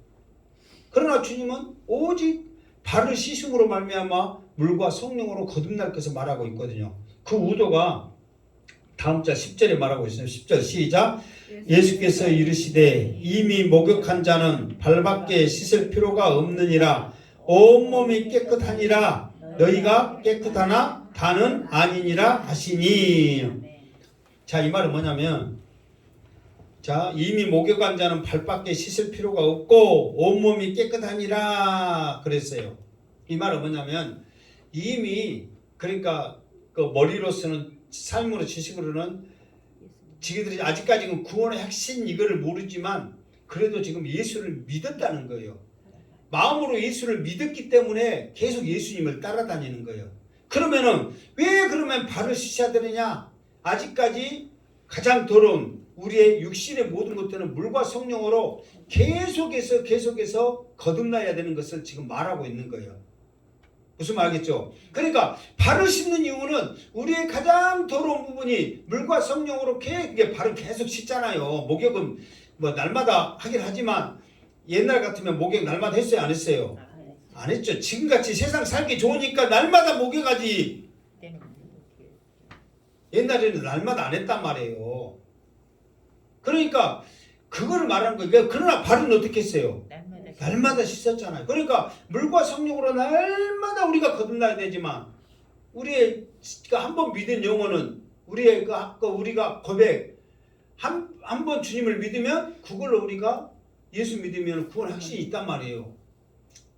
그러나 주님은 오직 발을 씻음으로 말미암아 물과 성령으로 거듭날 것을 말하고 있거든요. 그 우도가 다음 절 10절에 말하고 있어요. 10절 시작. 예수께서 이르시되 이미 목욕한 자는 발밖에 씻을 필요가 없느니라. 온몸이 깨끗하니라. 너희가 깨끗하나 다는 아니니라 하시니. 자, 이 말은 뭐냐면 자, 이미 목욕한 자는 발밖에 씻을 필요가 없고 온몸이 깨끗하니라 그랬어요. 이 말은 뭐냐면 이미 그러니까 그 머리로서는 삶으로 지식으로는 지그들이 아직까지는 구원의 핵심 이거를 모르지만 그래도 지금 예수를 믿었다는 거예요. 마음으로 예수를 믿었기 때문에 계속 예수님을 따라다니는 거예요. 그러면은 왜 그러면 발을 씻어야 되느냐? 아직까지 가장 더러운 우리의 육신의 모든 것들은 물과 성령으로 계속해서 거듭나야 되는 것을 지금 말하고 있는 거예요. 무슨 말이겠죠? 그러니까 발을 씻는 이유는 우리의 가장 더러운 부분이 물과 성령으로 발을 계속 씻잖아요. 목욕은 뭐 날마다 하긴 하지만 옛날 같으면 목욕 날마다 했어요? 안 했어요? 안 했죠. 지금같이 세상 살기 좋으니까 날마다 목욕하지. 옛날에는 날마다 안 했단 말이에요. 그러니까 그거를 말하는 거예요. 그러나 발은 어떻게 했어요? 날마다 씻었잖아요. 그러니까 물과 성령으로 날마다 우리가 거듭나야 되지만 우리의 한 번 믿은 영혼은 우리의 우리가 고백 한 번 주님을 믿으면 그걸로 우리가 예수 믿으면 구원의 확신이 있단 말이에요.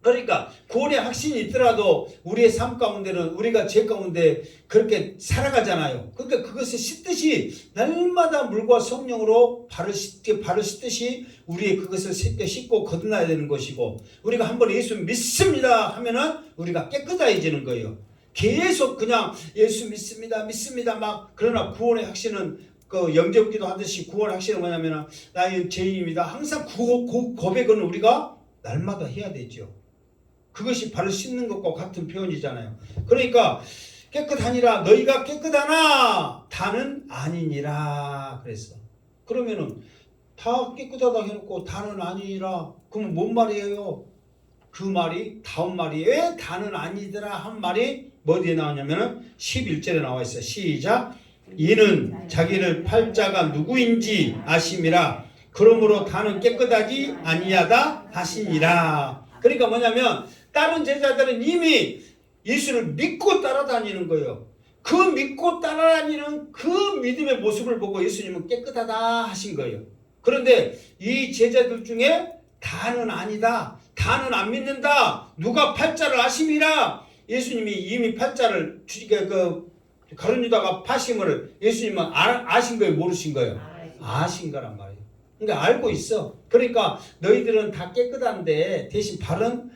그러니까 구원의 확신이 있더라도 우리의 삶 가운데는 우리가 죄 가운데 그렇게 살아가잖아요. 그러니까 그것을 씻듯이 날마다 물과 성령으로 발을 씻듯이 우리의 그것을 씻고 거듭나야 되는 것이고 우리가 한번 예수 믿습니다 하면은 우리가 깨끗해지는 거예요. 계속 그냥 예수 믿습니다 막 그러나 구원의 확신은 그 영접기도 하듯이 구원의 확신은 뭐냐면은 나의 죄인입니다. 항상 고백은 우리가 날마다 해야 되죠. 그것이 발을 씻는 것과 같은 표현이잖아요. 그러니까 깨끗하니라 너희가 깨끗하나 다는 아니니라 그랬어. 그러면은 다 깨끗하다 해놓고 다는 아니니라 그러면 뭔 말이에요? 그 말이 다음 말이 왜 다는 아니더라 한 말이 어디에 나왔냐면은 11절에 나와 있어요. 시작. 이는 자기를 팔 자가 누구인지 아심이라 그러므로 다는 깨끗하지 아니하다 하시니라. 그러니까 뭐냐면 다른 제자들은 이미 예수를 믿고 따라다니는 거예요. 그 믿고 따라다니는 그 믿음의 모습을 보고 예수님은 깨끗하다 하신 거예요. 그런데 이 제자들 중에 다는 아니다, 다는 안 믿는다, 누가 팔자를 아심이라. 예수님이 이미 팔자를 가룟 유다가 파심을 예수님은 아신 거예요, 모르신 거예요? 아신 거란 말이에요. 그러니까 알고 있어. 그러니까 너희들은 다 깨끗한데 대신 발은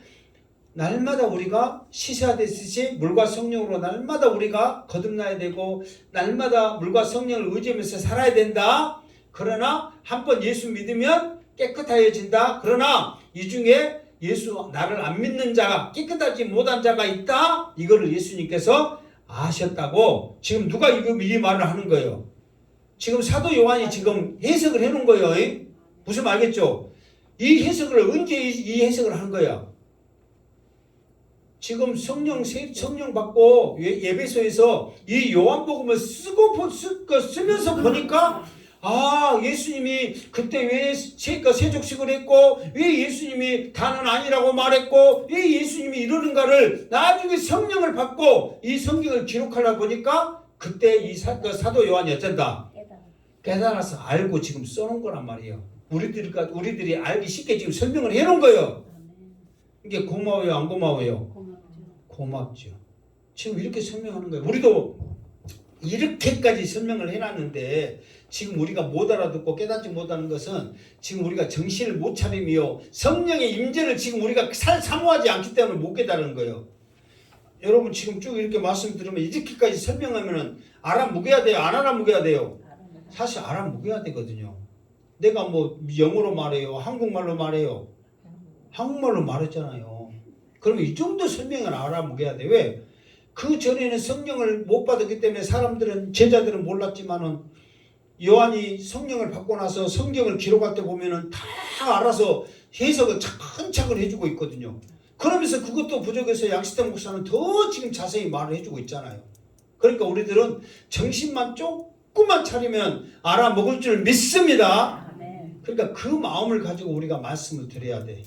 날마다 우리가 씻어야되듯이 물과 성령으로 날마다 우리가 거듭나야 되고 날마다 물과 성령을 의지하면서 살아야 된다. 그러나 한번 예수 믿으면 깨끗해진다. 그러나 이 중에 예수 나를 안 믿는 자가 깨끗하지 못한 자가 있다. 이거를 예수님께서 아셨다고 지금 누가 이 말을 하는 거예요. 지금 사도 요한이 지금 해석을 해놓은 거예요. 무슨 말겠죠? 이 해석을 언제 이 해석을 한 거야? 지금 성령 받고 예배소에서 이 요한복음을 쓰면서 보니까 예수님이 그때 왜 세족식을 했고 왜 예수님이 다는 아니라고 말했고 왜 예수님이 이러는가를 나중에 성령을 받고 이 성경을 기록하려 보니까 그때 이 사도 요한이 어쩐다? 깨달아서 알고 지금 써놓은 거란 말이에요. 우리들이 알기 쉽게 지금 설명을 해놓은 거예요. 이게 고마워요, 안 고마워요? 고맙죠. 지금 이렇게 설명하는 거예요. 우리도 이렇게까지 설명을 해놨는데 지금 우리가 못 알아듣고 깨닫지 못하는 것은 지금 우리가 정신을 못 차리며 성령의 임재를 지금 우리가 사모하지 않기 때문에 못 깨달은 거예요. 여러분 지금 쭉 이렇게 말씀 들으면 이렇게까지 설명하면은 알아묵어야 돼요? 안 알아묵어야 돼요? 사실 알아묵어야 되거든요. 내가 뭐 영어로 말해요? 한국말로 말해요? 한국말로 말했잖아요. 그러면 이 정도 설명을 알아먹어야 돼. 왜? 그 전에는 성령을 못 받았기 때문에 제자들은 몰랐지만은 요한이 성령을 받고 나서 성경을 기록할 때 보면은 다 알아서 해석을 차근차근 해주고 있거든요. 그러면서 그것도 부족해서 양시태 목사는 더 지금 자세히 말을 해주고 있잖아요. 그러니까 우리들은 정신만 조금만 차리면 알아먹을 줄 믿습니다. 그러니까 그 마음을 가지고 우리가 말씀을 드려야 돼.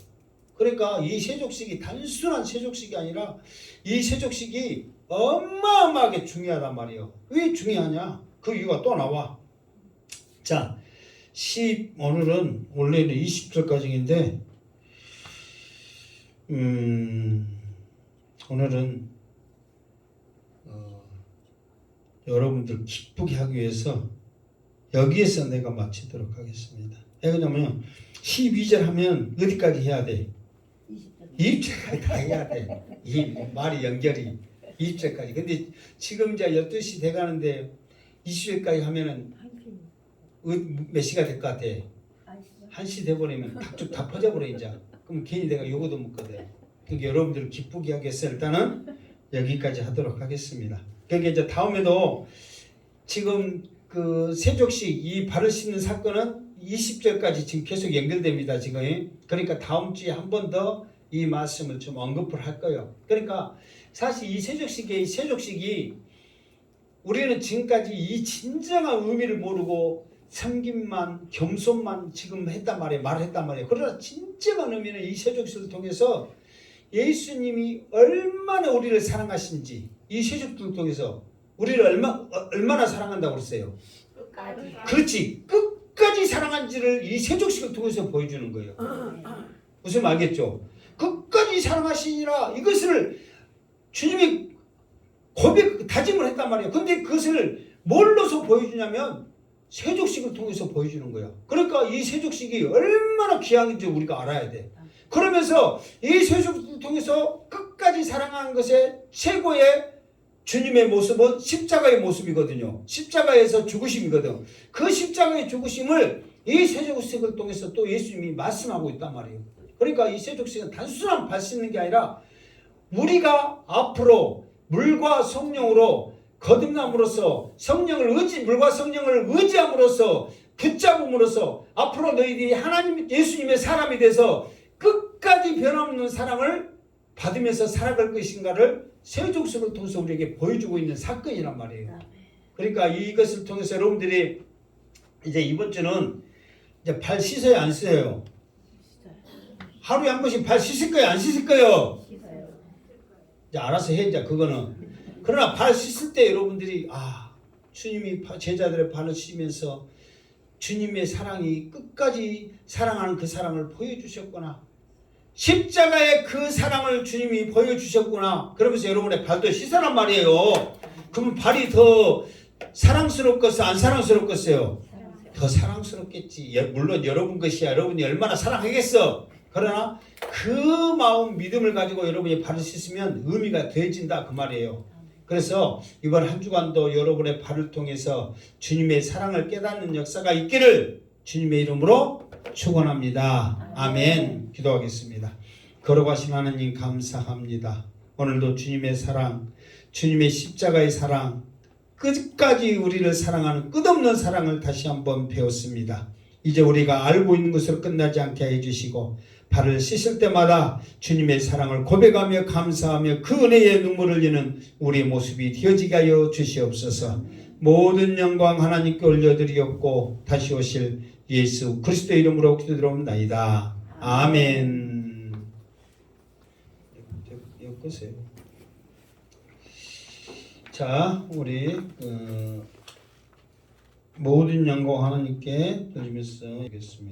그러니까 이 세족식이 단순한 세족식이 아니라 이 세족식이 어마어마하게 중요하단 말이에요. 왜 중요하냐? 그 이유가 또 나와. 자, 오늘은 원래는 20절까지인데 오늘은 여러분들 기쁘게 하기 위해서 여기에서 내가 마치도록 하겠습니다. 왜냐면 12절 하면 어디까지 해야 돼? 20절까지 다 해야 돼. 이 말이 연결이 20절까지. 근데 지금 이제 12시 돼가는데 20절까지 하면은 몇 시가 될 것 같아? 1시 돼버리면 닭죽 다 퍼져버려 이제. 그럼 괜히 내가 요거도 묻거든. 그러니까 여러분들 기쁘게 하기 위해서 일단은 여기까지 하도록 하겠습니다. 그러니까 이제 다음에도 지금 그 세족식 이 발을 씻는 사건은 20절까지 지금 계속 연결됩니다. 지금. 그러니까 다음 주에 한 번 더 이 말씀을 좀 언급을 할 거예요. 그러니까 사실 이 세족식이 우리는 지금까지 이 진정한 의미를 모르고 섬김만 겸손만 지금 말을 했단 말이에요. 그러나 진정한 의미는 이 세족식을 통해서 예수님이 얼마나 우리를 사랑하신지 이 세족식을 통해서 우리를 얼마나 사랑한다고 그랬어요. 끝까지. 그렇지. 끝까지 사랑한지를 이 세족식을 통해서 보여주는 거예요. 무슨 말 알겠죠? 끝까지 사랑하시니라 이것을 주님이 다짐을 했단 말이에요. 근데 그것을 뭘로서 보여주냐면 세족식을 통해서 보여주는 거야. 그러니까 이 세족식이 얼마나 귀한지 우리가 알아야 돼. 그러면서 이 세족식을 통해서 끝까지 사랑하는 것의 최고의 주님의 모습은 십자가의 모습이거든요. 십자가에서 죽으심이거든. 그 십자가의 죽으심을 이 세족식을 통해서 또 예수님이 말씀하고 있단 말이에요. 그러니까 이 세족식은 단순한 발 씻는 게 아니라 우리가 앞으로 물과 성령으로 거듭남으로써 물과 성령을 의지함으로써 붙잡음으로써 앞으로 너희들이 하나님 예수님의 사람이 돼서 끝까지 변함없는 사랑을 받으면서 살아갈 것인가를 세족식을 통해서 우리에게 보여주고 있는 사건이란 말이에요. 그러니까 이것을 통해서 여러분들이 이제 이번 주는 이제 발 씻어요, 안 씻어요? 하루에 한 번씩 발 씻을 거예요, 안 씻을 거예요? 이제 알아서 해, 이제 그거는. 그러나 발 씻을 때 여러분들이 주님이 제자들의 발을 씻으면서 주님의 사랑이 끝까지 사랑하는 그 사랑을 보여주셨구나. 십자가의 그 사랑을 주님이 보여주셨구나. 그러면서 여러분의 발도 씻으란 말이에요. 그러면 발이 더 사랑스럽겠어요? 안 사랑스럽겠어요? 더 사랑스럽겠지. 물론 여러분 것이야. 여러분이 얼마나 사랑하겠어. 그러나 그 마음 믿음을 가지고 여러분이 발을 씻으면 의미가 더해진다 그 말이에요. 그래서 이번 한 주간도 여러분의 발을 통해서 주님의 사랑을 깨닫는 역사가 있기를 주님의 이름으로 축원합니다. 아멘. 기도하겠습니다. 걸어가신 하나님 감사합니다. 오늘도 주님의 사랑, 주님의 십자가의 사랑, 끝까지 우리를 사랑하는 끝없는 사랑을 다시 한번 배웠습니다. 이제 우리가 알고 있는 것으로 끝나지 않게 해주시고 발을 씻을 때마다 주님의 사랑을 고백하며 감사하며 그 은혜의 눈물을 흘리는 우리의 모습이 되어지게 하여 주시옵소서. 모든 영광 하나님께 올려드리옵고 다시 오실 예수 그리스도 이름으로 기도드리옵나이다. 아멘. 이거 끄세요. 자, 우리 모든 영광 하나님께 드리면서 하겠습니다.